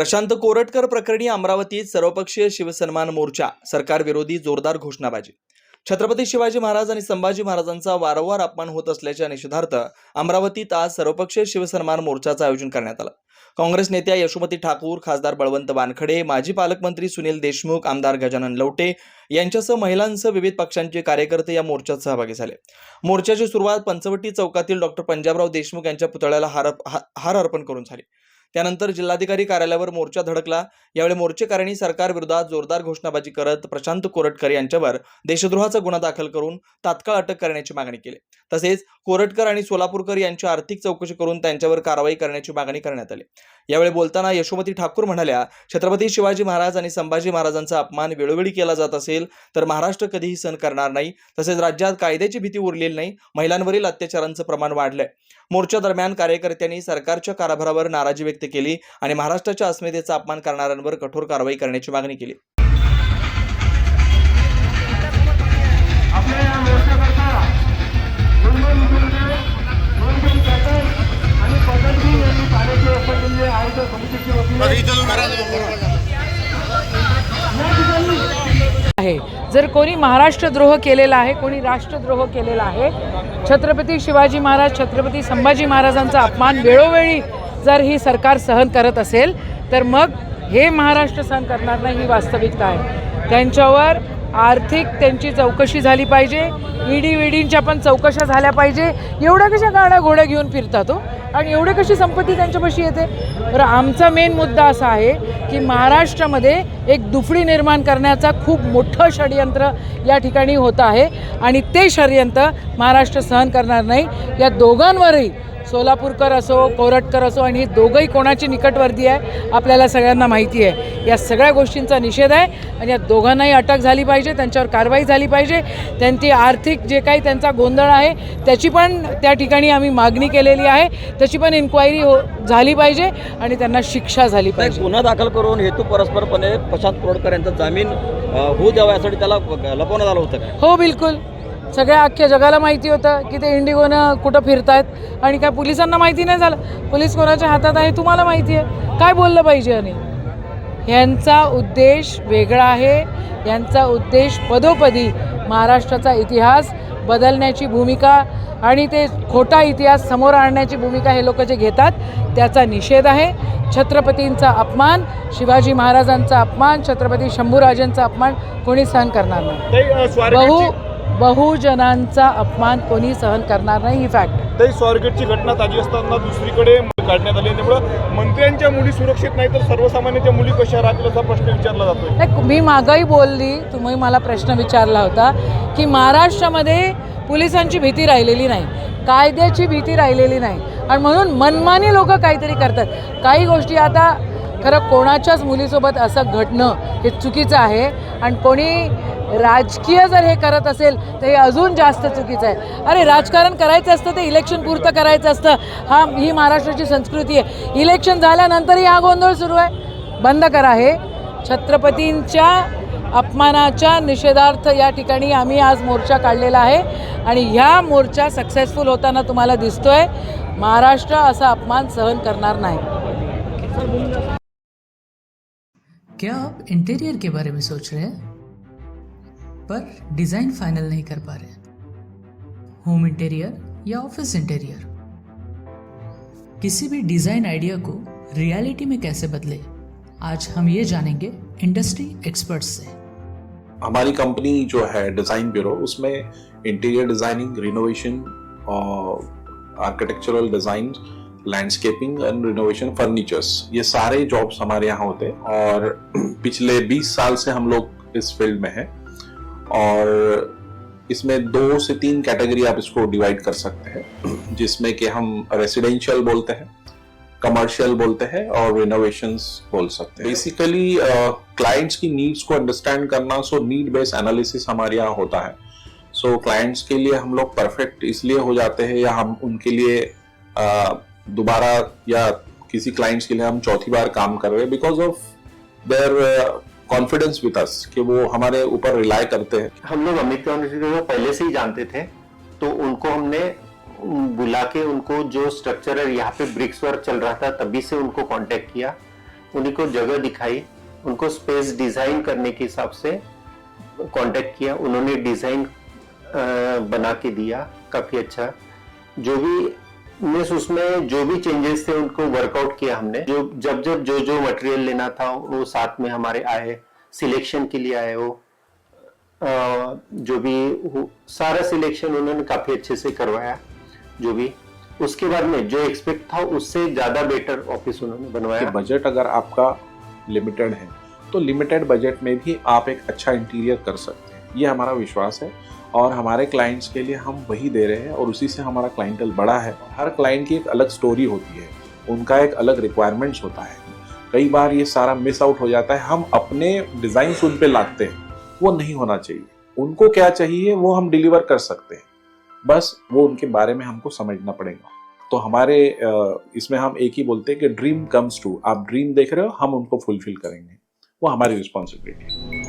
प्रशांत कोरटकर प्रकरणी अमरावतीत सर्वपक्षीय शिवसन्मान मोर्चा, सरकारविरोधी जोरदार घोषणाबाजी। छत्रपती शिवाजी महाराज आणि संभाजी महाराजांचा वारंवार अपमान होत असल्याच्या निषेधार्थ अमरावतीत आज सर्वपक्षीय शिवसन्मान मोर्चाचं आयोजन करण्यात आलं। काँग्रेस नेत्या यशोमती ठाकूर, खासदार बळवंत वानखडे, माजी पालकमंत्री सुनील देशमुख, आमदार गजानन लवटे यांच्यासह महिलांसह विविध पक्षांचे कार्यकर्ते या मोर्चात सहभागी झाले। मोर्चाची सुरुवात पंचवटी चौकातील डॉक्टर पंजाबराव देशमुख यांच्या पुतळ्याला हार अर्पण करून झाली। त्यानंतर जिल्हाधिकारी कार्यालयावर मोर्चा धडकला। यावेळी मोर्चेकऱ्यांनी सरकारविरोधात जोरदार घोषणाबाजी करत प्रशांत कोरटकर यांच्यावर देशद्रोहाचा गुन्हा दाखल करून तात्काळ अटक करण्याची मागणी केली। तसेच कोरटकर आणि सोलापूरकर यांची आर्थिक चौकशी करून त्यांच्यावर कारवाई करण्याची मागणी करण्यात आली। यावेळी बोलताना यशोमती ठाकूर म्हणाल्या, छत्रपती शिवाजी महाराज आणि संभाजी महाराजांचा अपमान वेळोवेळी केला जात असेल तर महाराष्ट्र कधीही सहन करणार नाही। तसेच राज्यात कायद्याची भीती उरलेली नाही, महिलांवरील अत्याचारांचं प्रमाण वाढलंय। मोर्चा दरम्यान कार्यकर्त्यांनी सरकारच्या कारभारावर नाराजी व्यक्त केली आणि महाराष्ट्राच्या अस्मितेचा अपमान करणाऱ्यांवर कठोर कारवाई करण्याची मागणी केली। जर कोणी महाराष्ट्रद्रोह केलेला आहे, कोणी राष्ट्रद्रोह केलेला आहे, छत्रपती शिवाजी महाराज, छत्रपती संभाजी महाराजांचा अपमान वेळोवेळी जर ही सरकार सहन करत असेल तर मग हे महाराष्ट्र सहन करणार नाही, ही वास्तविकता आहे। त्यांच्यावर आर्थिक त्यांची चौकशी झाली पाहिजे, ईडीच्या पण चौकशा झाल्या पाहिजे। एवढ्या कशा गाड्या घोड्या घेऊन फिरतात हो, आणि एवढी कशी संपत्ती त्यांच्यापाशी येते? तर आमचा मेन मुद्दा असा आहे की महाराष्ट्रामध्ये एक दुफडी निर्माण करण्याचा खूप मोठं षडयंत्र या ठिकाणी होत आहे आणि ते षडयंत्र महाराष्ट्र सहन करणार नाही। या दोघांवरही, सोलापूरकर असो, कोरटकर असो, आणि हे दोघंही कोणाची निकटवर्ती आहे आपल्याला सगळ्यांना माहिती आहे। या सगळ्या गोष्टींचा निषेध आहे आणि या दोघांनाही अटक झाली पाहिजे, त्यांच्यावर कारवाई झाली पाहिजे। त्यांची आर्थिक जे काही त्यांचा गोंधळ आहे त्याची पण त्या ठिकाणी आम्ही मागणी केलेली आहे, त्याची पण इन्क्वायरी झाली पाहिजे आणि त्यांना शिक्षा झाली पाहिजे। गुन्हा दाखल करून हेतू परस्परपणे प्रशांत कोरटकर यांचा जामीन होऊ द्यावा यासाठी त्याला लपवण्यात आलं होतं का? हो, बिलकुल। सगळ्या अख्ख्या जगाला माहिती होतं की ते इंडिगोनं कुठं फिरतायत आणि काय पोलिसांना माहिती नाही झालं? पोलीस कोणाच्या हातात आहे तुम्हाला माहिती आहे, काय बोललं पाहिजे? आणि यांचा उद्देश वेगळा आहे। यांचा उद्देश पदोपदी महाराष्ट्राचा इतिहास बदलण्याची भूमिका आणि ते खोटा इतिहास समोर आणण्याची भूमिका हे लोक जे घेतात त्याचा निषेध आहे। छत्रपतींचा अपमान, शिवाजी महाराजांचा अपमान, छत्रपती शंभूराजांचा अपमान कोणी सहन करणार नाही। बहुजनांचा अपमान कोणी सहन करणार नाही, ही फॅक्ट। तरी स्वारगेटची घटना ताजी असताना दुसरीकडे काढण्यात आली, त्यामुळे मंत्र्यांच्या मुली सुरक्षित नाही तर सर्वसामान्यांच्या मुली कशा राहतील असा प्रश्न विचारला जातोय। मी मागही बोलली, तुम्ही मला प्रश्न विचारला होता की महाराष्ट्रामध्ये पोलिसांची भीती राहिलेली नाही, कायद्याची भीती राहिलेली नाही आणि म्हणून मनमानी लोक काहीतरी करतात। काही गोष्टी आता खरं कोणाच्याच मुलीसोबत असं घडणं हे चुकीचं आहे आणि कोणी राजकीय जर हे करत असेल तर हे अजून जास्त चुकीचं आहे। अरे, राजकारण करायचं असतं ते इलेक्शन पुरतं करायचं असतं, ही महाराष्ट्राची संस्कृती आहे। इलेक्शन झाल्यानंतरही हा गोंधळ सुरू आहे, बंद करा हे। छत्रपतींच्या अपमानाच्या निषेधार्थ या ठिकाणी आम्ही आज मोर्चा काढलेला आहे आणि ह्या मोर्चा सक्सेसफुल होताना तुम्हाला दिसतोय। महाराष्ट्र असा अपमान सहन करणार नाही। क्या आप इंटीरियर के बारे में सोच रहे हैं पर डिज़ाइन फाइनल नहीं कर पा रहे? होम इंटीरियर या ऑफिस इंटीरियर, किसी भी डिज़ाइन आइडिया को रियलिटी में कैसे बदले, आज हम ये जानेंगे इंडस्ट्री एक्सपर्ट्स से। हमारी कंपनी जो है डिज़ाइन ब्यूरो, उसमें interior designing, renovation, architectural design, landscaping end renovation, furnitures, ये सारे जॉब्स हमारे यहाँ होते हैं और पिछले 20 साल से हम लोग इस फील्ड में हैं। और इसमें 2 से 3 कैटेगरी आप इसको डिवाइड कर सकते हैं, जिसमें कि हम रेसिडेंशियल बोलते हैं, कमर्शियल बोलते हैं और रिनोवेशंस बोल सकते हैं। बेसिकली क्लाइंट्स की नीड्स को अंडरस्टैंड करना, सो नीड बेस्ड एनालिसिस हमारे यहाँ होता है। सो क्लाइंट्स के लिए हम लोग परफेक्ट इसलिए हो जाते हैं या हम उनके लिए दोबारा या किसी क्लाइंट्स के लिए हम चौथी बार काम कर रहे हैं because of their confidence with us, कि वो हमारे ऊपर रिलाय करते हैं। हम लोग अमित को पहले से ही जानते थे, तो उनको हमने बुला के उनको जो स्ट्रक्चर है यहाँ पे ब्रिक्स वर्क चल रहा था तभी से उनको कांटेक्ट किया उन्हीं को जगह दिखाई, उनको स्पेस डिजाइन करने के हिसाब से कांटेक्ट किया, उन्होंने डिजाइन बना के दिया काफी अच्छा। जो भी मीन्स उसमें जो भी चेंजेस थे उनको वर्कआउट किया हमने। जब जो मटेरियल लेना था वो साथ में हमारे आए, सिलेक्शन के लिए आए, वो जो भी सारा सिलेक्शन उन्होंने काफी अच्छे से करवाया। जो भी उसके बाद में जो एक्सपेक्ट था उससे ज्यादा बेटर ऑफिस उन्होंने बनवाया। बजट अगर आपका लिमिटेड है तो लिमिटेड बजट में भी आप एक अच्छा इंटीरियर कर सकते हैं, ये हमारा विश्वास है। और हमारे क्लाइंट्स के लिए हम वही दे रहे हैं और उसी से हमारा क्लाइंटल बड़ा है। हर क्लाइंट की एक अलग स्टोरी होती है, उनका एक अलग रिक्वायरमेंट्स होता है। कई बार ये सारा मिस आउट हो जाता है, हम अपने डिज़ाइन उन पे लाते हैं, वो नहीं होना चाहिए। उनको क्या चाहिए वो हम डिलीवर कर सकते हैं, बस वो उनके बारे में हमको समझना पड़ेगा। तो हमारे इसमें हम एक ही बोलते हैं कि ड्रीम कम्स ट्रू। आप ड्रीम देख रहे हो, हम उनको फुलफिल करेंगे, वो हमारी रिस्पॉन्सिबिलिटी है।